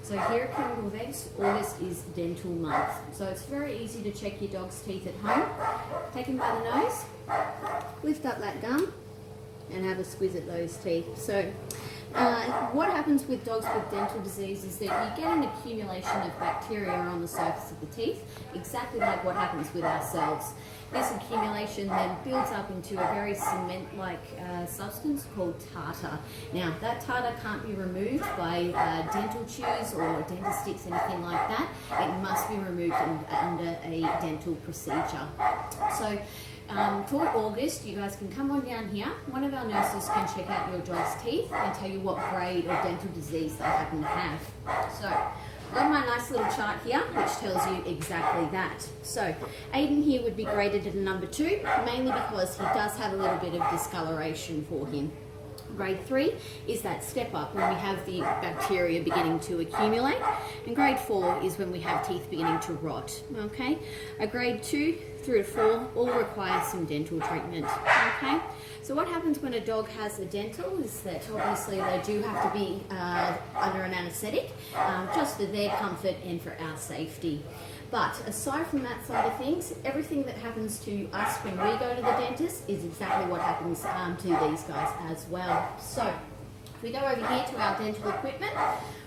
So here at Kiri Vets, August is dental month. So it's very easy to check your dog's teeth at home. Take him by the nose, lift up that gum, and have a squiz at those teeth. So what happens with dogs with dental disease is that you get an accumulation of bacteria on the surface of the teeth, exactly like what happens with ourselves. This accumulation then builds up into a very cement-like substance called tartar. Now, that tartar can't be removed by dental chews or dental sticks, anything like that. It must be removed under a dental procedure. So, for August, you guys can come on down here. One of our nurses can check out your dog's teeth and tell you what grade of dental disease they happen to have. So, I've got my nice little chart here which tells you exactly that. So, Aiden here would be graded at a number 2, mainly because he does have a little bit of discoloration for him. Grade 3 is that step up when we have the bacteria beginning to accumulate, and grade 4 is when we have teeth beginning to rot. Okay, a grade 2 through to 4 all require some dental treatment. Okay, so what happens when a dog has a dental is that obviously they do have to be under an anaesthetic, just for their comfort and for our safety. But aside from that side of things, everything that happens to us when we go to the dentist is exactly what happens to these guys as well. So, if we go over here to our dental equipment,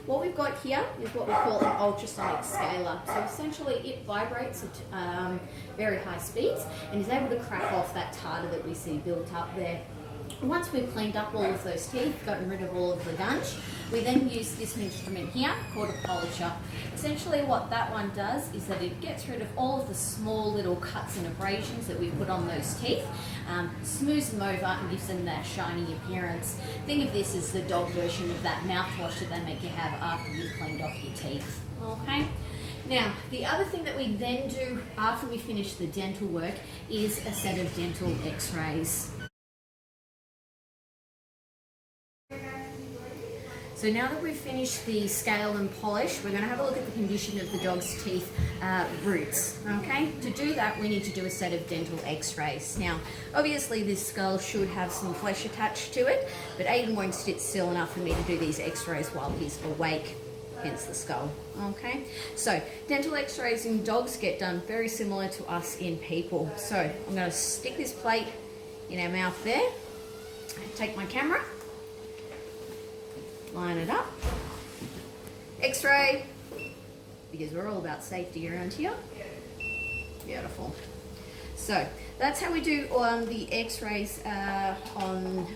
what we've got here is what we call an ultrasonic scaler. So essentially it vibrates at very high speeds and is able to crack off that tartar that we see built up there. Once we've cleaned up all of those teeth, gotten rid of all of the gunge, we then use this instrument here called a polisher. Essentially what that one does is that it gets rid of all of the small little cuts and abrasions that we put on those teeth, smooths them over and gives them that shiny appearance. Think of this as the dog version of that mouthwash that they make you have after you've cleaned off your teeth. Okay? Now, the other thing that we then do after we finish the dental work is a set of dental x-rays. So now that we've finished the scale and polish, we're going to have a look at the condition of the dog's teeth roots. Okay, to do that we need to do a set of dental x-rays. Now obviously this skull should have some flesh attached to it, but Aiden won't sit still enough for me to do these x-rays while he's awake, hence the skull. Okay, so dental x-rays in dogs get done very similar to us in people. So I'm going to stick this plate in our mouth there, take my camera, line it up, x-ray, because we're all about safety around here. Beautiful. So that's how we do the x-rays on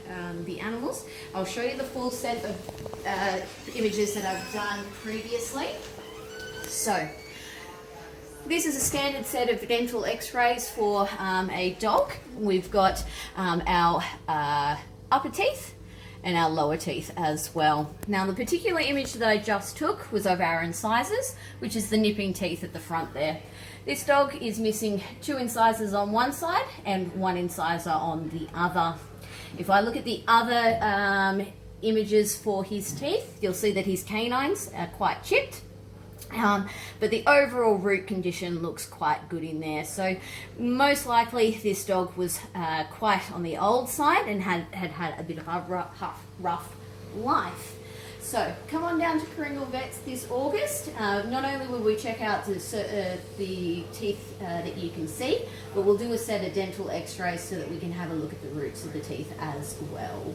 the animals. I'll show you the full set of images that I've done previously. So this is a standard set of dental x-rays for a dog. We've got our upper teeth and our lower teeth as well. Now the particular image that I just took was of our incisors, which is the nipping teeth at the front there. This dog is missing 2 incisors on one side and 1 incisor on the other. If I look at the other images for his teeth, you'll see that his canines are quite chipped. But the overall root condition looks quite good in there. So most likely this dog was quite on the old side and had a bit of a rough life. So come on down to Kiri Vets this August. Not only will we check out the teeth that you can see, but we'll do a set of dental x-rays so that we can have a look at the roots of the teeth as well.